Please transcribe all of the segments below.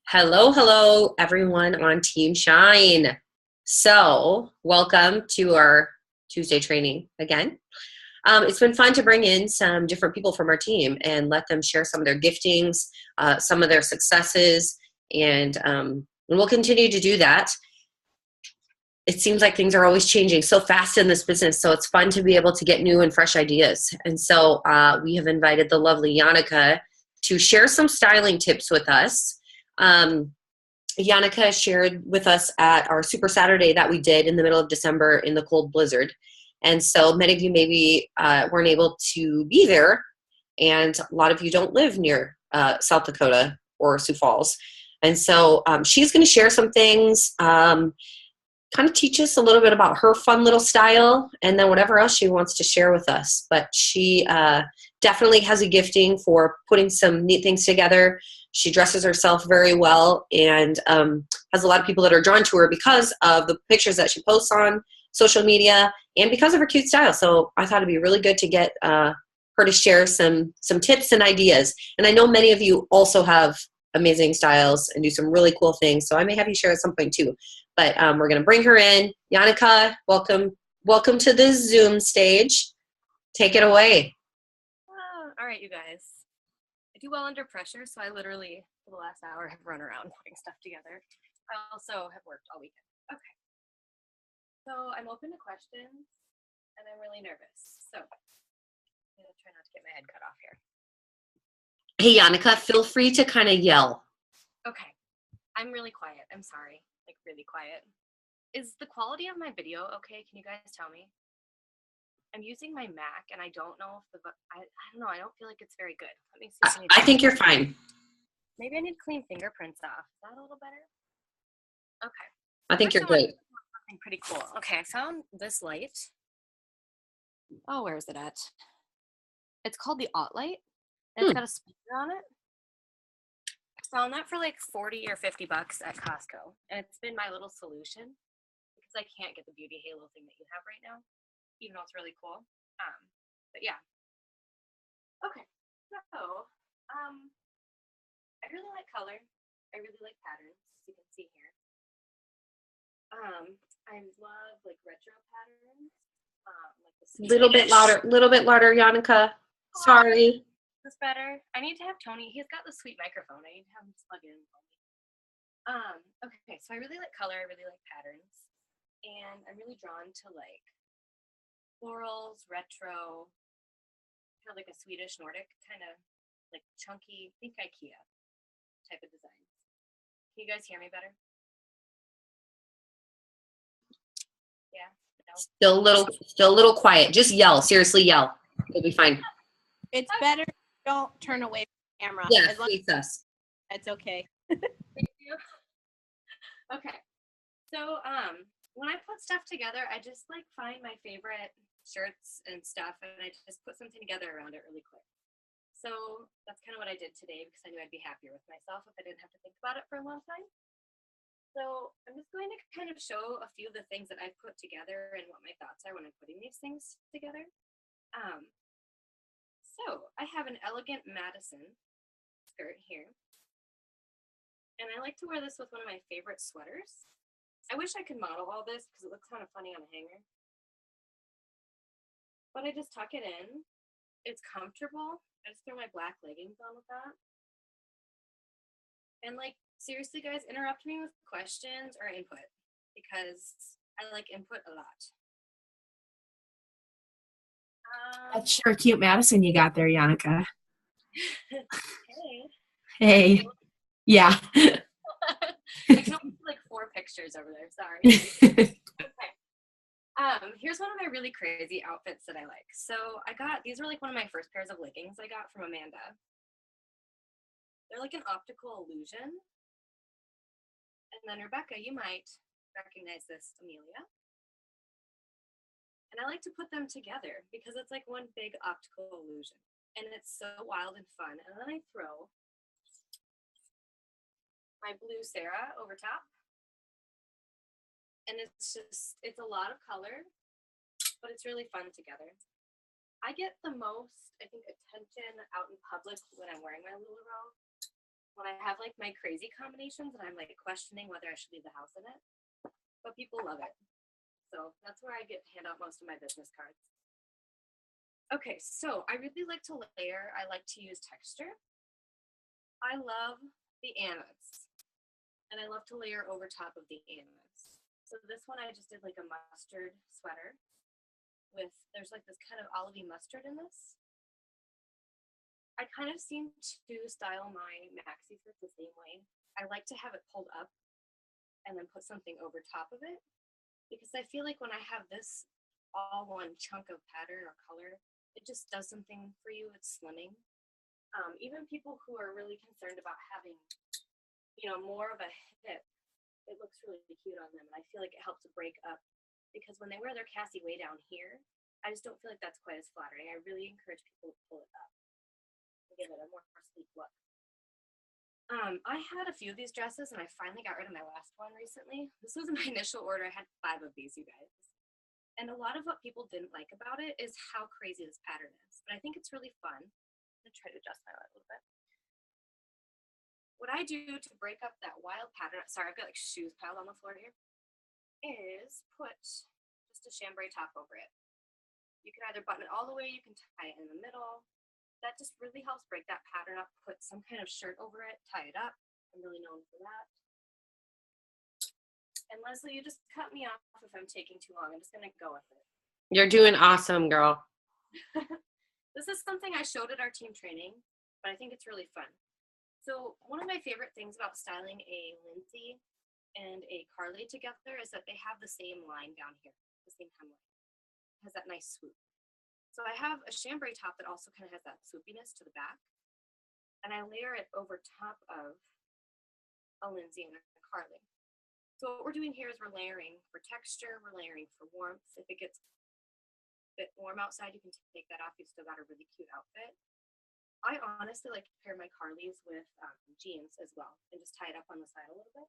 Hello, everyone on Team Shine. So, welcome to our Tuesday training again. It's been fun to bring in some different people from our team and let them share some of their giftings, some of their successes, and we'll continue to do that. It seems like things are always changing so fast in this business, so it's fun to be able to get new and fresh ideas. And so we have invited the lovely Yanika to share some styling tips with us. Yanika shared with us at our Super Saturday that we did in the middle of December in the cold blizzard. And so many of you maybe weren't able to be there, and a lot of you don't live near South Dakota or Sioux Falls. And so she's going to share some things, kind of teach us a little bit about her fun little style, and then whatever else she wants to share with us. But she definitely has a gifting for putting some neat things together. She dresses herself very well and has a lot of people that are drawn to her because of the pictures that she posts on social media and because of her cute style. So I thought it'd be really good to get her to share some tips and ideas. And I know many of you also have amazing styles and do some really cool things. So I may have you share at some point too. But we're going to bring her in. Yanika, welcome to the Zoom stage. Take it away. All right, you guys. I do well under pressure, so I literally, for the last hour, have run around putting stuff together. I also have worked all weekend. Okay. So I'm open to questions, and I'm really nervous. So I'm going to try not to get my head cut off here. Hey, Yanika, feel free to kind of yell. Okay. I'm really quiet. I'm sorry. Like, really quiet. Is the quality of my video okay? Can you guys tell me? I'm using my Mac, and I don't know if I don't know. I don't feel like it's very good. Let me see. I think you're fine. Maybe I need to clean fingerprints off. Is that a little better? Okay. I think you're great. Something pretty cool. Okay, I found this light. Oh, where is it at? It's called the Ott light, and it's got a speaker on it. I found that for like 40 or 50 bucks at Costco, and it's been my little solution because I can't get the beauty halo thing that you have right now, even though it's really cool. But yeah. Okay, so I really like color. I really like patterns, as you can see here. I love like retro patterns. Like the Little bit louder, Yanika. Sorry. Is this better? I need to have Tony. He's got the sweet microphone. I need to have him plug in for me. Okay, so I really like color. I really like patterns, and I'm really drawn to like florals, retro, kind of like a Swedish Nordic kind of like chunky, think IKEA type of designs. Can you guys hear me better? Yeah. No? Still a little quiet. Just yell. Seriously, yell. You'll be fine. It's better. Don't turn away from the camera. Yeah, face us. It's okay. Thank you. Okay. So when I put stuff together, I just like find my favorite shirts and stuff, and I just put something together around it really quick. So that's kind of what I did today because I knew I'd be happier with myself if I didn't have to think about it for a long time. So I'm just going to kind of show a few of the things that I've put together and what my thoughts are when I'm putting these things together. So I have an elegant Madison skirt here. And I like to wear this with one of my favorite sweaters. I wish I could model all this because it looks kind of funny on a hanger. But I just tuck it in. It's comfortable. I just throw my black leggings on with that. And like, seriously, guys, interrupt me with questions or input because I like input a lot. That's sure cute Madison you got there, Yanika. Hey. Hey. Yeah. I can only see like 4 pictures over there. Sorry. Okay. Here's one of my really crazy outfits that I like. So these were like one of my first pairs of leggings I got from Amanda. They're like an optical illusion. And then Rebecca, you might recognize this, Amelia. And I like to put them together because it's like one big optical illusion. And it's so wild and fun. And then I throw my blue Sarah over top. And it's a lot of color, but it's really fun together. I get the most, I think, attention out in public when I'm wearing my LuLaRoe. when I have like my crazy combinations and I'm like questioning whether I should leave the house in it. But people love it. So that's where I get to hand out most of my business cards. Okay, so I really like to layer. I like to use texture. I love the amids. And I love to layer over top of the amids. So this one I just did like a mustard sweater with, there's like this kind of olivey mustard in this. I kind of seem to style my maxi skirts the same way. I like to have it pulled up and then put something over top of it, because I feel like when I have this all one chunk of pattern or color, it just does something for you. It's slimming. Even people who are really concerned about having, you know, more of a hip, it looks really cute on them. And I feel like it helps to break up, because when they wear their Cassie way down here, I just don't feel like that's quite as flattering. I really encourage people to pull it up and give it a more sleek look. I had a few of these dresses and I finally got rid of my last one recently. This was my initial order. I had 5 of these, you guys. And a lot of what people didn't like about it is how crazy this pattern is. But I think it's really fun. I'm going to try to adjust my light a little bit. What I do to break up that wild pattern, sorry, I've got like shoes piled on the floor here, is put just a chambray top over it. You can either button it all the way, you can tie it in the middle. That just really helps break that pattern up. Put some kind of shirt over it, tie it up. I'm really known for that. And Leslie, you just cut me off if I'm taking too long. I'm just gonna go with it. You're doing awesome, girl. This is something I showed at our team training, but I think it's really fun. So one of my favorite things about styling a Lindsay and a Carly together is that they have the same line down here, the same hemline. It has that nice swoop. So I have a chambray top that also kind of has that swoopiness to the back, and I layer it over top of a Lindsay and a Carly. So what we're doing here is we're layering for texture, we're layering for warmth. If it gets a bit warm outside, you can take that off. You've still got a really cute outfit. I honestly like to pair my Carlys with jeans as well and just tie it up on the side a little bit.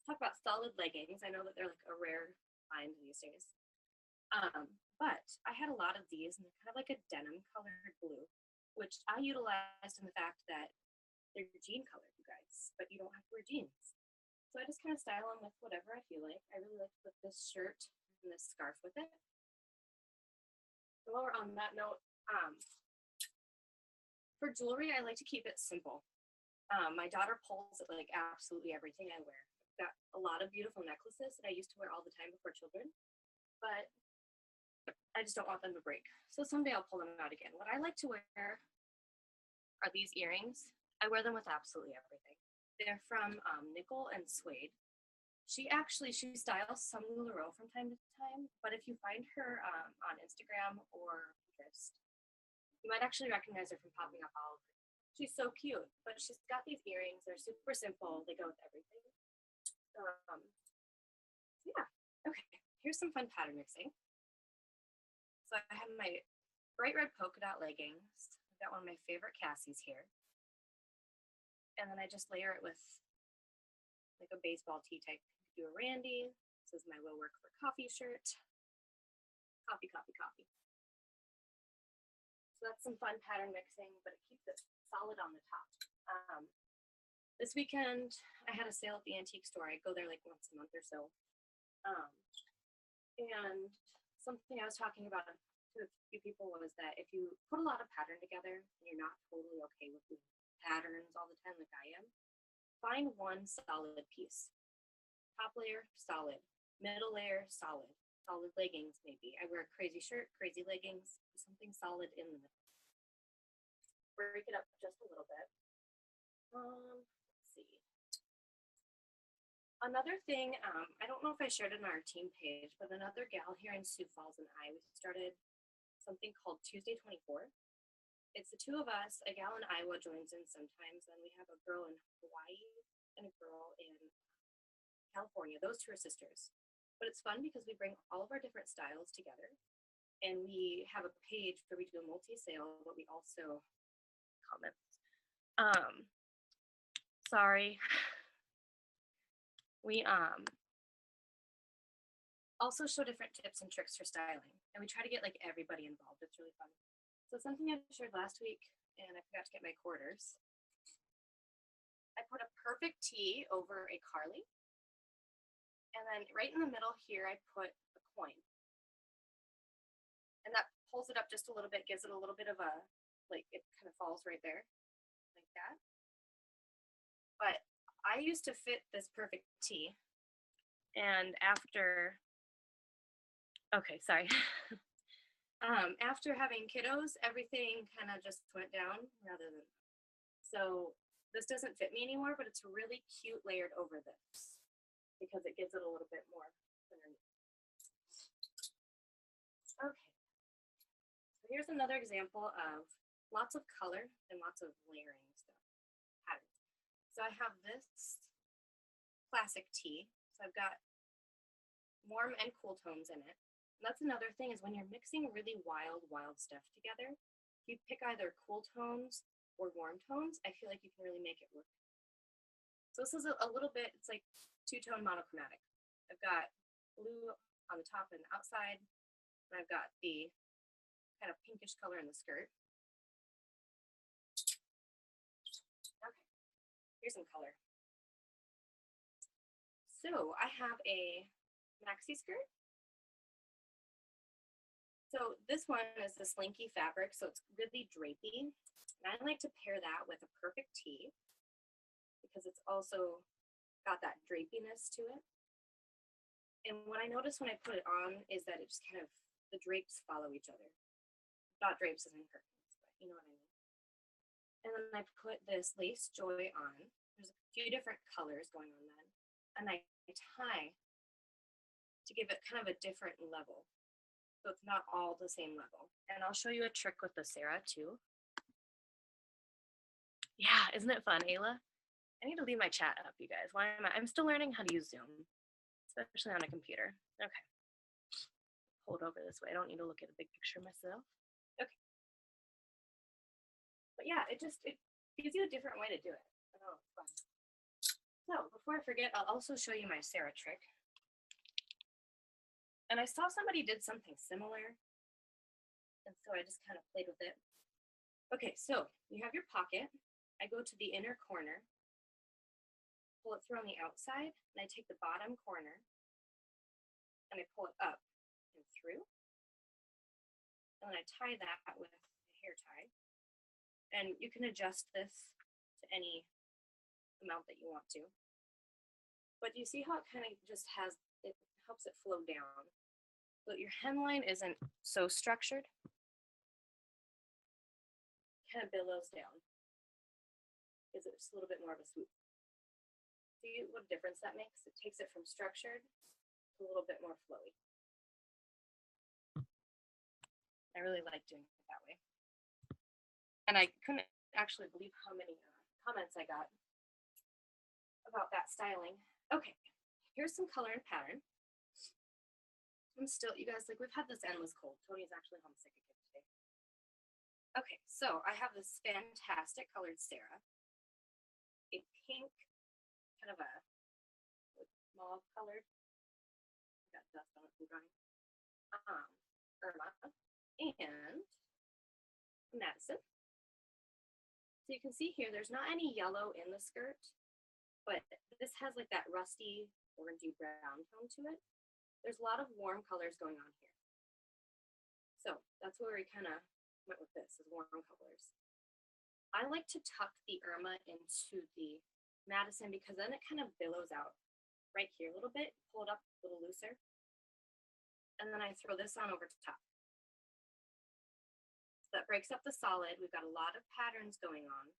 Talk about solid leggings. I know that they're like a rare find these days. But I had a lot of these, and they're kind of like a denim colored blue, which I utilized in the fact that they're jean colored, you guys, but you don't have to wear jeans. So I just kind of style them with whatever I feel like. I really like to put this shirt and this scarf with it. While we're on that note, for jewelry, I like to keep it simple. My daughter pulls at like absolutely everything I wear. Got a lot of beautiful necklaces that I used to wear all the time before children, but I just don't want them to break. So someday I'll pull them out again. What I like to wear are these earrings. I wear them with absolutely everything. They're from nickel and suede. She styles some LuLaRoe from time to time, but if you find her on Instagram or Pinterest, you might actually recognize her from popping up all over. She's so cute, but she's got these earrings. They're super simple. They go with everything. Yeah, okay, here's some fun pattern mixing. So I have my bright red polka dot leggings. I've got one of my favorite Cassies here. And then I just layer it with like a baseball tee type. Do a Randy. This is my Will Work for Coffee shirt. Coffee, coffee, coffee. So that's some fun pattern mixing, but it keeps it solid on the top. This weekend, I had a sale at the antique store. I go there like once a month or so. And something I was talking about to a few people was that if you put a lot of pattern together and you're not totally okay with doing patterns all the time like I am, find one solid piece. Top layer, solid. Middle layer, solid. Solid leggings, maybe. I wear a crazy shirt, crazy leggings, something solid in the middle. Break it up just a little bit. Let's see. Another thing, I don't know if I shared it on our team page, but another gal here in Sioux Falls and I, we started something called Tuesday 24. It's the two of us. A gal in Iowa joins in sometimes, and we have a girl in Hawaii and a girl in California. Those two are sisters. But it's fun because we bring all of our different styles together, and we have a page where we do a multi-sale, but we also comment. Sorry. We also show different tips and tricks for styling, and we try to get like everybody involved. It's really fun. So something I shared last week, and I forgot to get my quarters. I put a perfect T over a Carly. And then right in the middle here, I put a coin. And that pulls it up just a little bit, gives it a little bit of a, like it kind of falls right there, like that. But I used to fit this perfect T. And after, okay, sorry. After having kiddos, everything kind of just went down rather than, so this doesn't fit me anymore, but it's really cute layered over this because it gives it a little bit more underneath. Okay, so here's another example of lots of color and lots of layering stuff, patterns. So I have this classic tee. So I've got warm and cool tones in it. And that's another thing is when you're mixing really wild stuff together, if you pick either cool tones or warm tones, I feel like you can really make it work. So this is a little bit, it's like two-tone monochromatic. I've got blue on the top and the outside, and I've got the kind of pinkish color in the skirt. Okay, here's some color. So I have a maxi skirt. So this one is the slinky fabric, so it's really drapey. And I like to pair that with a perfect tee because it's also got that drapiness to it. And what I noticed when I put it on is that it just kind of, the drapes follow each other. Not drapes as in curtains, but you know what I mean. And then I put this lace joy on. There's a few different colors going on then. And I tie to give it kind of a different level. So it's not all the same level. And I'll show you a trick with the Sarah too. Yeah, isn't it fun, Ayla? I need to leave my chat up, you guys. Why am I'm still learning how to use Zoom, especially on a computer. Okay. Hold over this way. I don't need to look at a big picture myself. Okay. But yeah, it gives you a different way to do it. Oh, it's fun. So before I forget, I'll also show you my Sarah trick. And I saw somebody did something similar. And so I just kind of played with it. Okay, so you have your pocket. I go to the inner corner, pull it through on the outside, and I take the bottom corner and I pull it up and through. And then I tie that with a hair tie. And you can adjust this to any amount that you want to. But you see how it kind of just has, it helps it flow down. So your hemline isn't so structured. Kind of billows down. Gives it just a little bit more of a swoop. See what a difference that makes? It takes it from structured to a little bit more flowy. I really like doing it that way. And I couldn't actually believe how many comments I got about that styling. Okay, here's some color and pattern. I'm still, you guys, like we've had this endless cold. Tony's actually homesick again today. Okay, so I have this fantastic colored Sarah. A pink, kind of a mauve colored. Got dust on it from drying. Irma and Madison. So you can see here, there's not any yellow in the skirt, but this has like that rusty orangey brown tone to it. There's a lot of warm colors going on here. So that's where we kind of went with this, is warm colors. I like to tuck the Irma into the Madison because then it kind of billows out right here a little bit, pull it up a little looser. And then I throw this on over to top. So that breaks up the solid. We've got a lot of patterns going on,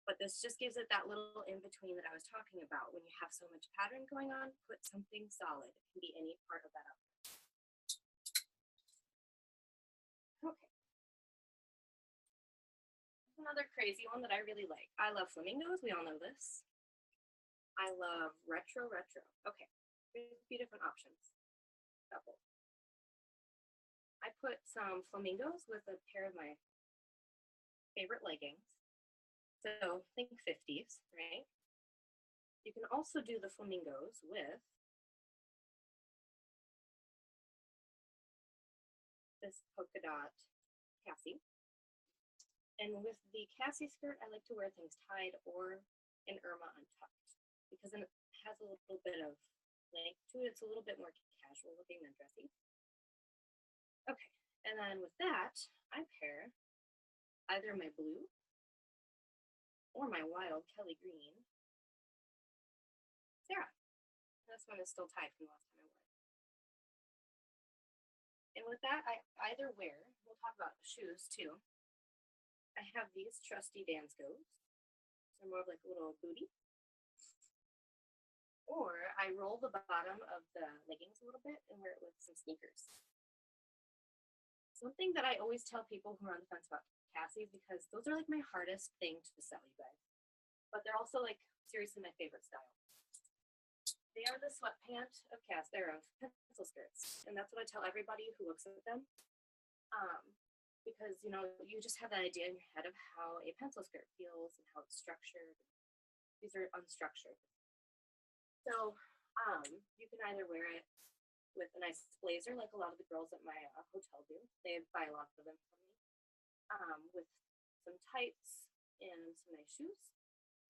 but this just gives it that little in between that I was talking about. When you have so much pattern going on, put something solid. It can be any part of that outfit. Okay. Another crazy one that I really like. I love flamingos. We all know this. I love retro. Okay, here's a few different options. Couple. I put some flamingos with a pair of my favorite leggings. So think 50s, right? You can also do the flamingos with this polka dot Cassie. And with the Cassie skirt, I like to wear things tied or an Irma untucked because then it has a little bit of length to it. It's a little bit more casual looking than dressy. Okay, and then with that, I pair either my blue or my wild Kelly green Sarah. This one is still tied from the last time I wore it. And with that, I either wear, we'll talk about shoes too. I have these trusty Danskos. They're more of like a little booty. Or I roll the bottom of the leggings a little bit and wear it with some sneakers. Something that I always tell people who are on the fence about Cassies, because those are like my hardest thing to sell you guys. But they're also like seriously my favorite style. They are the sweatpant of pencil skirts. And that's what I tell everybody who looks at them. Because, you know, you just have that idea in your head of how a pencil skirt feels and how it's structured. These are unstructured. So you can either wear it with a nice blazer, like a lot of the girls at my hotel do. They buy a lot of them from me. With some tights and some nice shoes.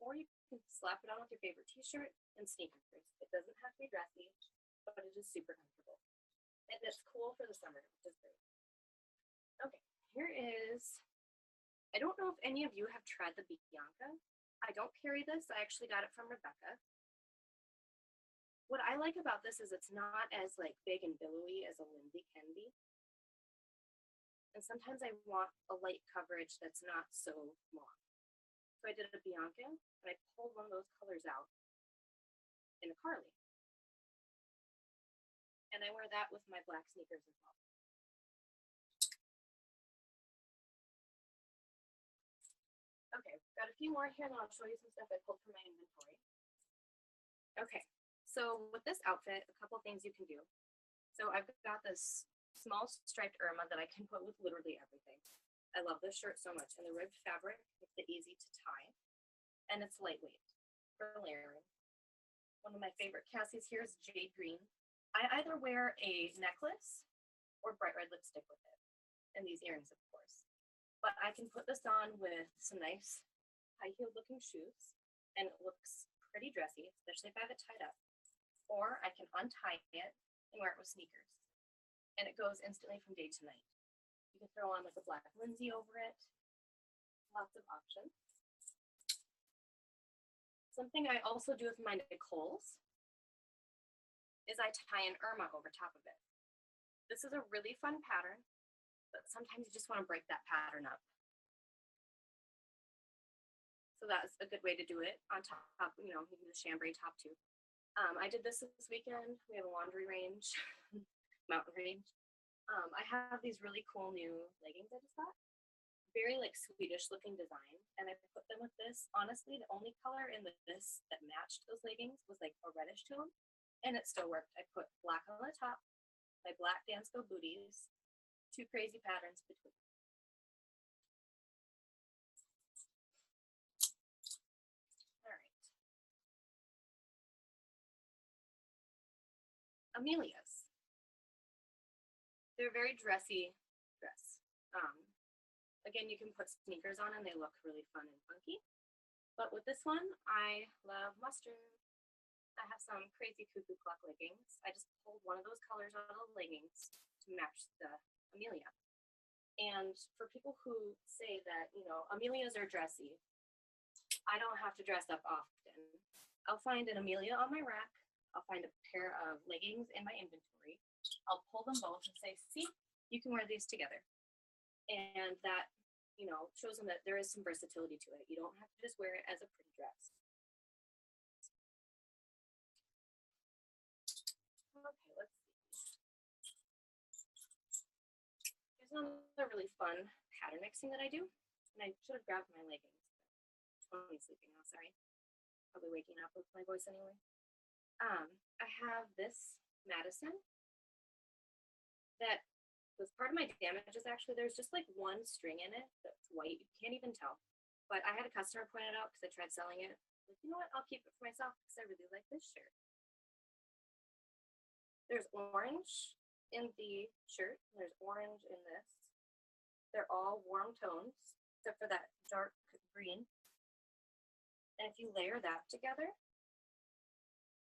Or you can slap it on with your favorite t-shirt and sneakers. It doesn't have to be dressy, but it is super comfortable. And it's cool for the summer, which is great. Okay. Here is, I don't know if any of you have tried the Bianca. I don't carry this. I actually got it from Rebecca. What I like about this is it's not as like big and billowy as a Lindsay can be. And sometimes I want a light coverage that's not so long. So I did a Bianca and I pulled one of those colors out in a Carly. And I wear that with my black sneakers as well. Okay, got a few more here and then I'll show you some stuff I pulled from my inventory. Okay, so with this outfit, a couple things you can do. So I've got this small striped Irma that I can put with literally everything. I love this shirt so much, and the ribbed fabric makes it easy to tie, and it's lightweight for layering. One of my favorite Cassies here is jade green. I either wear a necklace or bright red lipstick with it, and these earrings, of course. But I can put this on with some nice high-heeled looking shoes, and it looks pretty dressy, especially if I have it tied up. Or I can untie it and wear it with sneakers, and it goes instantly from day to night. You can throw on like a black Lindsay over it. Lots of options. Something I also do with my Nicole's is I tie an Irma over top of it. This is a really fun pattern, but sometimes you just want to break that pattern up. So that's a good way to do it on top, you know, you can do the chambray top too. I did this weekend. We have a laundry range, mountain range. I have these really cool new leggings I just got. Very like Swedish looking design. And I put them with this. Honestly, the only color in this that matched those leggings was like a reddish tone. And it still worked. I put black on the top, my black Dansko booties, two crazy patterns between. All right. Amelia's. They're a very dressy dress. Again, you can put sneakers on and they look really fun and funky. But with this one, I love mustard. I have some crazy cuckoo clock leggings. I just pulled one of those colors out of the leggings to match the Amelia. And for people who say that, you know, Amelias are dressy, I don't have to dress up often. I'll find an Amelia on my rack. I'll find a pair of leggings in my inventory. I'll pull them both and say, see, you can wear these together. And that, you know, shows them that there is some versatility to it. You don't have to just wear it as a pretty dress. Okay, let's see. Here's another really fun pattern mixing that I do. And I should have grabbed my leggings. Totally sleeping now, sorry. Probably waking up with my voice anyway. I have this Madison that was part of my damages. Actually, there's just like one string in it that's white. You can't even tell. But I had a customer point it out because I tried selling it. Like, you know what? I'll keep it for myself because I really like this shirt. There's orange in the shirt. There's orange in this. They're all warm tones, except for that dark green. And if you layer that together,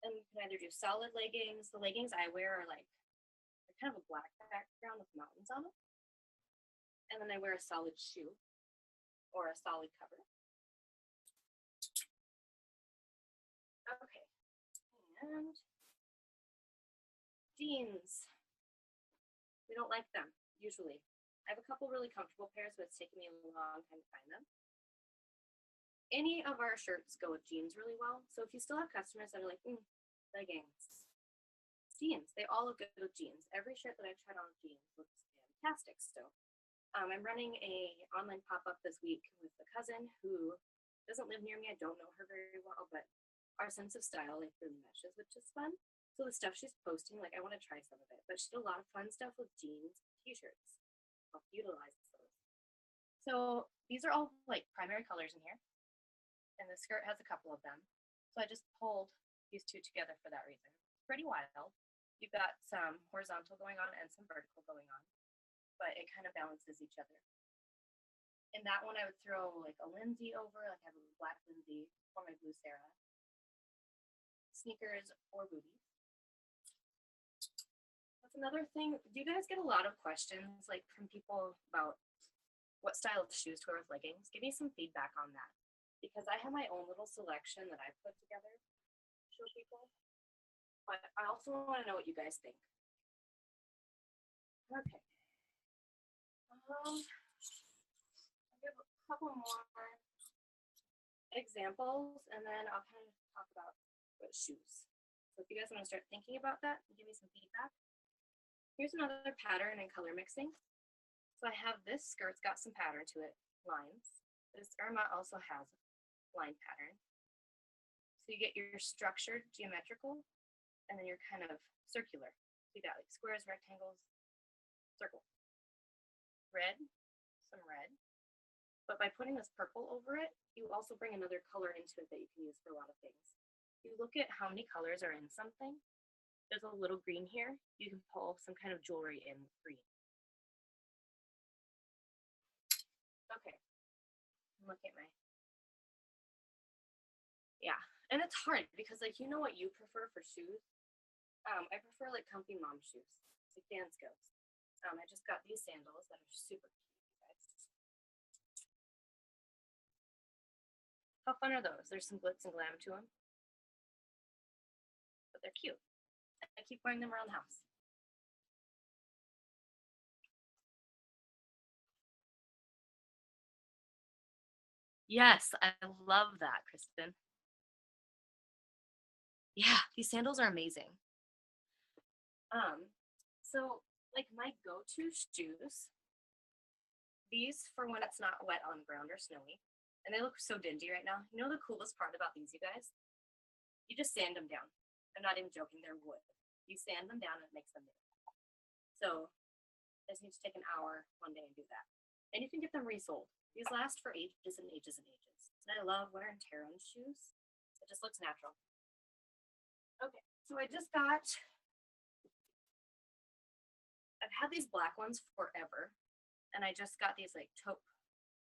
then you can either do solid leggings. The leggings I wear are like, they're kind of a black background with mountains on them. And then I wear a solid shoe or a solid cover. Okay, and jeans. We don't like them, usually. I have a couple really comfortable pairs, but it's taken me a long time to find them. Any of our shirts go with jeans really well. So if you still have customers that are like, leggings, jeans, they all look good with jeans. Every shirt that I've tried on with jeans looks fantastic still. I'm running a online pop-up this week with a cousin who doesn't live near me. I don't know her very well, but our sense of style like really meshes, which is fun. So the stuff she's posting, like I want to try some of it, but she did a lot of fun stuff with jeans, t-shirts. I'll utilize those. So these are all like primary colors in here, and the skirt has a couple of them. So I just pulled these two together for that reason. It's pretty wild. You've got some horizontal going on and some vertical going on, but it kind of balances each other. In that one, I would throw like a linsey over, like I have a black linsey or my blue Sarah, sneakers or booties. That's another thing. Do you guys get a lot of questions like from people about what style of shoes to wear with leggings? Give me some feedback on that, because I have my own little selection that I put together to show people. But I also want to know what you guys think. Okay. I'll give a couple more examples, and then I'll kind of talk about what shoes. So if you guys want to start thinking about that, give me some feedback. Here's another pattern and color mixing. So I have this skirt's got some pattern to it, lines. This Irma also has line pattern. So you get your structured geometrical, and then you're kind of circular. So you got like squares, rectangles, circle. Red, some red. But by putting this purple over it, you also bring another color into it that you can use for a lot of things. You look at how many colors are in something. There's a little green here. You can pull some kind of jewelry in green. Okay, look at my, yeah, and it's hard because like, you know what you prefer for shoes? I prefer like comfy mom shoes, like dance goes. I just got these sandals that are super cute, guys. How fun are those? There's some glitz and glam to them, but they're cute. I keep wearing them around the house. Yes, I love that, Kristen. Yeah, these sandals are amazing. So like my go-to shoes, these for when it's not wet on the ground or snowy, and they look so dingy right now. You know the coolest part about these, you guys? You just sand them down. I'm not even joking, they're wood. You sand them down and it makes them new. So I just need to take an hour one day and do that. And you can get them resold. These last for ages and ages and ages. And I love wear and tear on shoes. It just looks natural. Okay, so I just got, I've had these black ones forever. And I just got these like taupe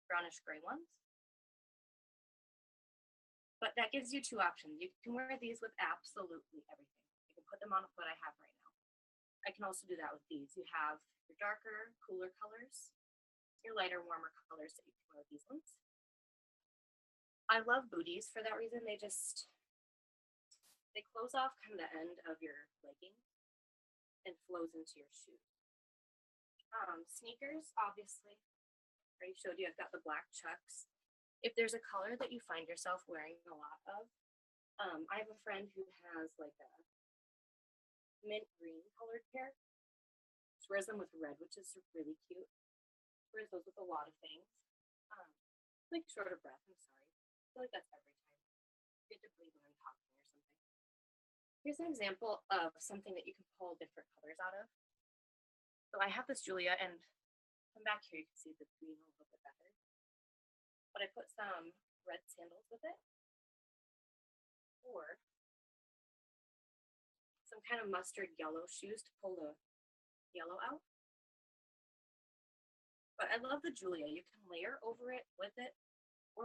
brownish gray ones. But that gives you two options. You can wear these with absolutely everything. You can put them on with what I have right now. I can also do that with these. You have your darker, cooler colors, your lighter, warmer colors that you can wear with these ones. I love booties for that reason. They close off kind of the end of your legging and flows into your shoe. Sneakers, obviously. I already showed you I've got the black Chucks. If there's a color that you find yourself wearing a lot of, I have a friend who has like a mint green colored pair. She wears them with red, which is really cute. She wears those with a lot of things. Like short of breath, I'm sorry. I feel like that's every time. I get to breathe when I'm talking or something. Here's an example of something that you can pull different colors out of. So I have this Julia, and come back here, you can see the green a little bit better. But I put some red sandals with it, or some kind of mustard yellow shoes to pull the yellow out. But I love the Julia. You can layer over it with it.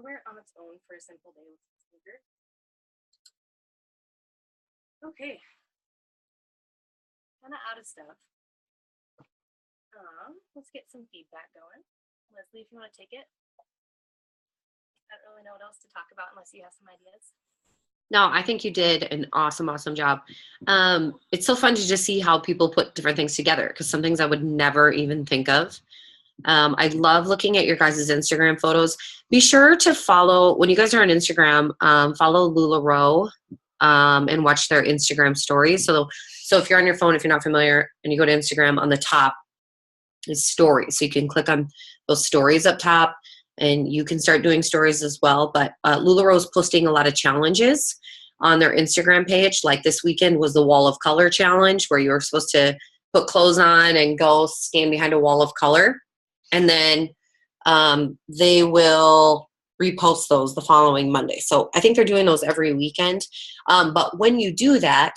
or wear it on its own for a simple day with sneakers. Okay. Kind of out of stuff. Let's get some feedback going. Leslie, if you want to take it. I don't really know what else to talk about unless you have some ideas. No, I think you did an awesome job. It's so fun to just see how people put different things together, because some things I would never even think of. I love looking at your guys' Instagram photos. Be sure to follow, when you guys are on Instagram, follow LuLaRoe and watch their Instagram stories. So if you're on your phone, if you're not familiar, and you go to Instagram, on the top is stories. So you can click on those stories up top, and you can start doing stories as well. But LuLaRoe is posting a lot of challenges on their Instagram page. Like this weekend was the Wall of Color challenge, where you were supposed to put clothes on and go stand behind a wall of color. And then they will repost those the following Monday. So I think they're doing those every weekend. But when you do that,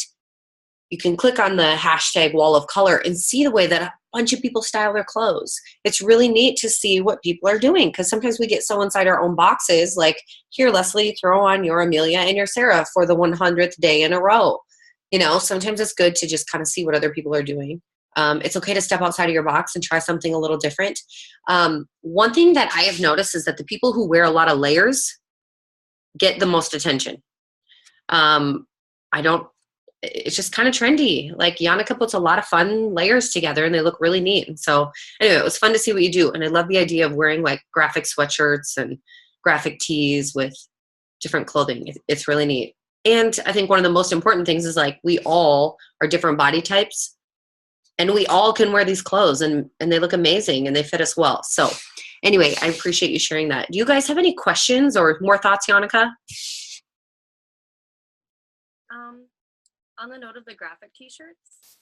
you can click on the hashtag Wall of Color and see the way that a bunch of people style their clothes. It's really neat to see what people are doing, because sometimes we get so inside our own boxes, like, here, Leslie, throw on your Amelia and your Sarah for the 100th day in a row. You know, sometimes it's good to just kind of see what other people are doing. It's okay to step outside of your box and try something a little different. One thing that I have noticed is that the people who wear a lot of layers get the most attention. It's just kind of trendy. Like Yanika puts a lot of fun layers together and they look really neat. And so anyway, it was fun to see what you do. And I love the idea of wearing like graphic sweatshirts and graphic tees with different clothing. It's really neat. And I think one of the most important things is, like, we all are different body types, and we all can wear these clothes, and they look amazing and they fit us well. So anyway, I appreciate you sharing that. Do you guys have any questions or more thoughts, Yanika? On the note of the graphic t-shirts,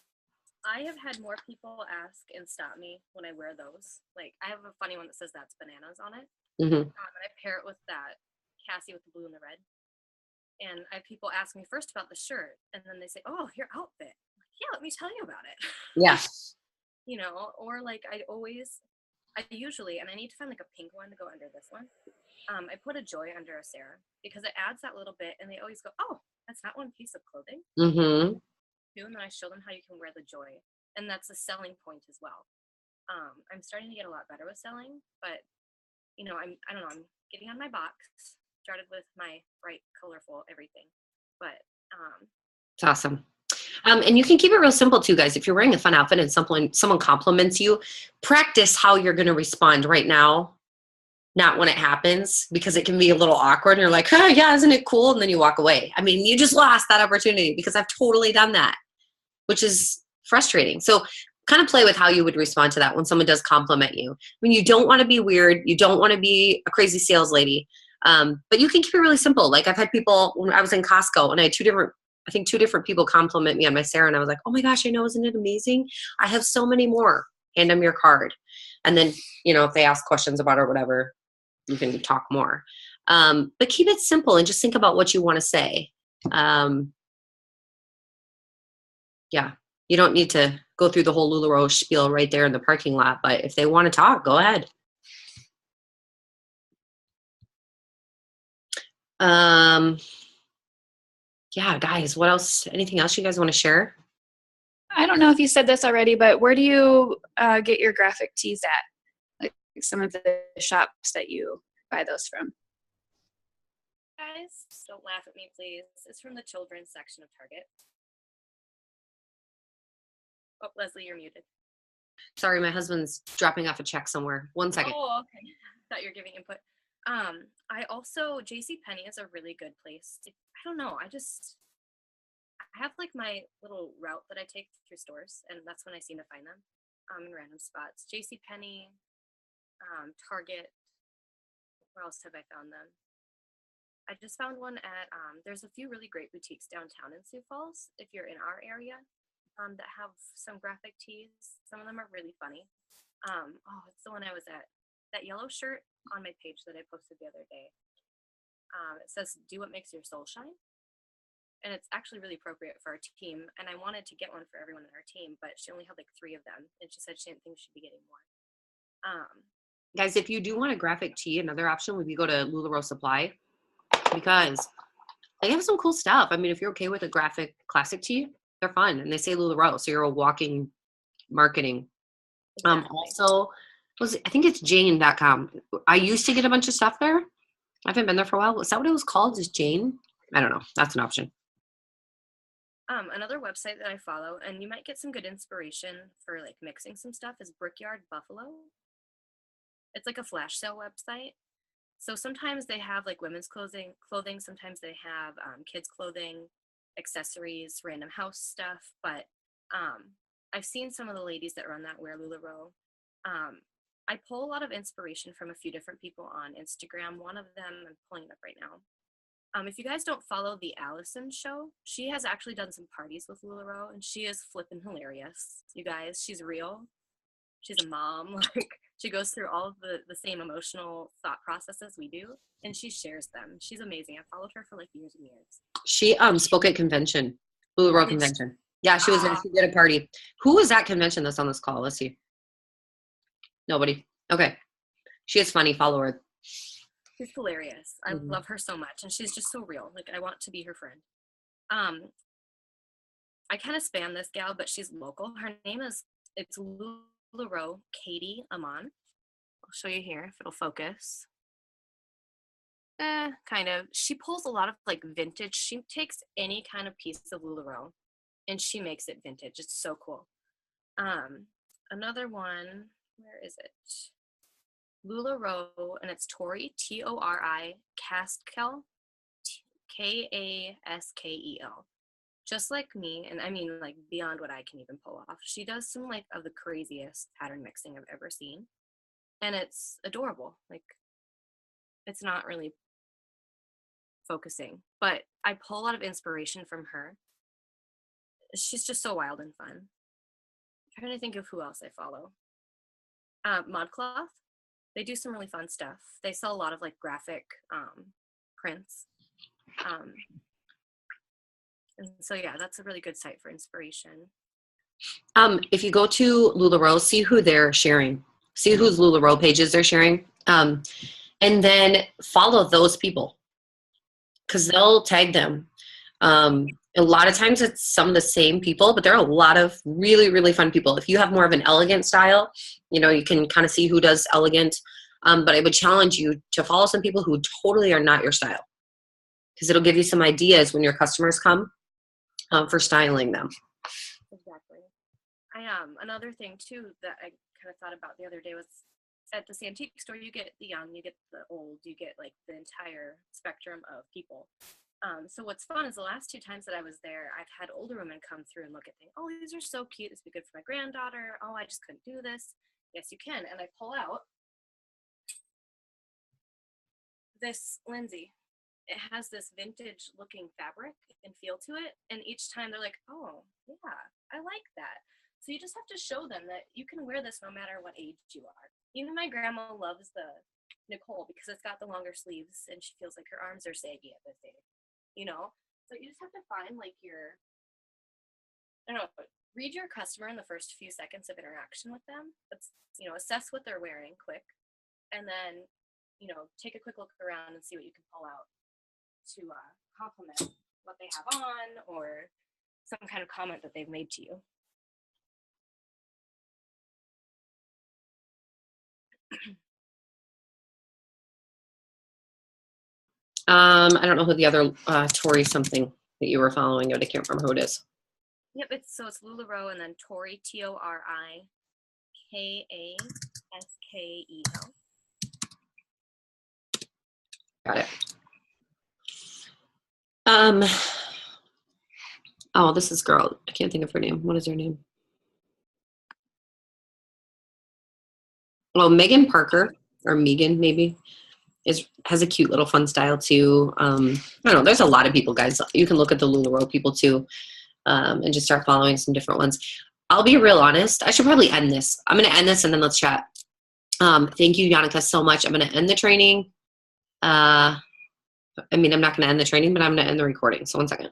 I have had more people ask and stop me when I wear those. Like, I have a funny one that says "That's bananas" on it. Mm-hmm. And I pair it with that Cassie with the blue and the red. And I have people ask me first about the shirt, and then they say, "Oh, your outfit." I'm like, yeah, let me tell you about it. Yeah. You know, or like I usually, and I need to find like a pink one to go under this one. I put a joy under a Sarah because it adds that little bit, and they always go, "Oh, that's not one piece of clothing." Mm-hmm. And then I show them how you can wear the joy, and that's a selling point as well. I'm starting to get a lot better with selling, but you know, I don't know, I'm getting on my box. Started with my bright, colorful everything, but it's awesome. And you can keep it real simple too, guys. If you're wearing a fun outfit and someone compliments you, practice how you're going to respond right now, not when it happens, because it can be a little awkward. And you're like, oh yeah, isn't it cool? And then you walk away. I mean, you just lost that opportunity, because I've totally done that, which is frustrating. So kind of play with how you would respond to that when someone does compliment you. I mean, you don't want to be weird. You don't want to be a crazy sales lady. But you can keep it really simple. Like, I've had people, when I was in Costco, and I had two different people compliment me on my Sarah, and I was like, oh my gosh, I know, isn't it amazing? I have so many more. Hand them your card. And then, you know, if they ask questions about it or whatever, you can talk more. But keep it simple and just think about what you want to say. Yeah, you don't need to go through the whole LuLaRoe spiel right there in the parking lot, but if they want to talk, go ahead. Yeah, guys, what else? Anything else you guys want to share? I don't know if you said this already, but where do you get your graphic tees at? Like some of the shops that you buy those from? guys, don't laugh at me, please. It's from the children's section of Target. Oh, Leslie, you're muted. Sorry, my husband's dropping off a check somewhere. 1 second. Oh, okay. Thought you were giving input. I also, JCPenney is a really good place. I don't know. I have like my little route that I take through stores, and that's when I seem to find them in random spots. JCPenney, Target. Where else have I found them? I just found one at, there's a few really great boutiques downtown in Sioux Falls, if you're in our area, that have some graphic tees. Some of them are really funny. Oh, it's the one I was at. That yellow shirt on my page that I posted the other day. It says, "Do what makes your soul shine." And it's actually really appropriate for our team. And I wanted to get one for everyone in our team, but she only had like 3 of them. And she said she didn't think she'd be getting more. Guys, if you do want a graphic tee, another option would be go to LuLaRoe Supply because they have some cool stuff. I mean, if you're okay with a graphic classic tee, they're fun. And they say LuLaRoe, so you're a walking marketing. Exactly. Also, I think it's Jane.com. I used to get a bunch of stuff there. I haven't been there for a while. Is that what it was called? Is Jane? I don't know. That's an option. Another website that I follow, and you might get some good inspiration for like mixing some stuff, is Brickyard Buffalo. It's like a flash sale website. So sometimes they have like women's clothing. Sometimes they have kids clothing, accessories, random house stuff. But I've seen some of the ladies that run that wear LuLaRoe. I pull a lot of inspiration from a few different people on Instagram. One of them I'm pulling it up right now. If you guys don't follow the Allison show, she has actually done some parties with LuLaRoe, and she is flipping hilarious. You guys, she's real. She's a mom. Like, she goes through all of the same emotional thought processes we do, and she shares them. She's amazing. I've followed her for like years and years. She spoke at convention, LuLaRoe convention. Yeah, she was there. She did a party. Who was at convention that's on this call? Let's see. Nobody. Okay. She is funny. Follow her. She's hilarious. I love her so much, and she's just so real. Like, I want to be her friend. I kind of spam this gal, but she's local. Her name is, it's LuLaRoe Katie Amon. I'll show you here if it'll focus. Kind of. She pulls a lot of like vintage. She takes any kind of piece of LuLaRoe and she makes it vintage. It's so cool. Another one, where is it? LuLaRoe, and it's Tori, Tori Kaskel, Kaskel. Just like me, and I mean like beyond what I can even pull off. She does some like of the craziest pattern mixing I've ever seen. And it's adorable. Like, it's not really focusing, but I pull a lot of inspiration from her. She's just so wild and fun. I'm trying to think of who else I follow. Modcloth. They do some really fun stuff. They sell a lot of like graphic prints. And so yeah, that's a really good site for inspiration. If you go to LuLaRoe, see who they're sharing. See whose LuLaRoe pages they're sharing. And then follow those people because they'll tag them. A lot of times it's some of the same people, but there are a lot of really, really fun people. If you have more of an elegant style, you know, you can kind of see who does elegant. But I would challenge you to follow some people who totally are not your style because it'll give you some ideas when your customers come for styling them. Exactly. Another thing too that I kind of thought about the other day was at this antique store, you get the young, you get the old, you get like the entire spectrum of people. So what's fun is the last 2 times that I was there, I've had older women come through and look at things. Oh, these are so cute. This would be good for my granddaughter. Oh, I just couldn't do this. Yes, you can. And I pull out this Lindsay. It has this vintage looking fabric and feel to it. And each time they're like, oh, yeah, I like that. So you just have to show them that you can wear this no matter what age you are. Even my grandma loves the Nicole because it's got the longer sleeves and she feels like her arms are saggy at this age. You know, so you just have to find like I don't know, read your customer in the first few seconds of interaction with them. Let's, you know, assess what they're wearing quick, and then, you know, take a quick look around and see what you can pull out to compliment what they have on or some kind of comment that they've made to you. I don't know who the other Tori something that you were following, but I can't remember who it is. Yep, it's LuLaRoe and then Tori, Tori Kaskel. Got it. Oh, this is girl. I can't think of her name. What is her name? Well, Megan Parker or Megan maybe has a cute little fun style too. I don't know. There's a lot of people, guys. You can look at the LuLaRoe people too, and just start following some different ones. I'll be real honest. I should probably end this. I'm going to end this and then let's chat. Thank you, Yanika, so much. I'm going to end the training. I mean, I'm not going to end the training, but I'm going to end the recording. So 1 second.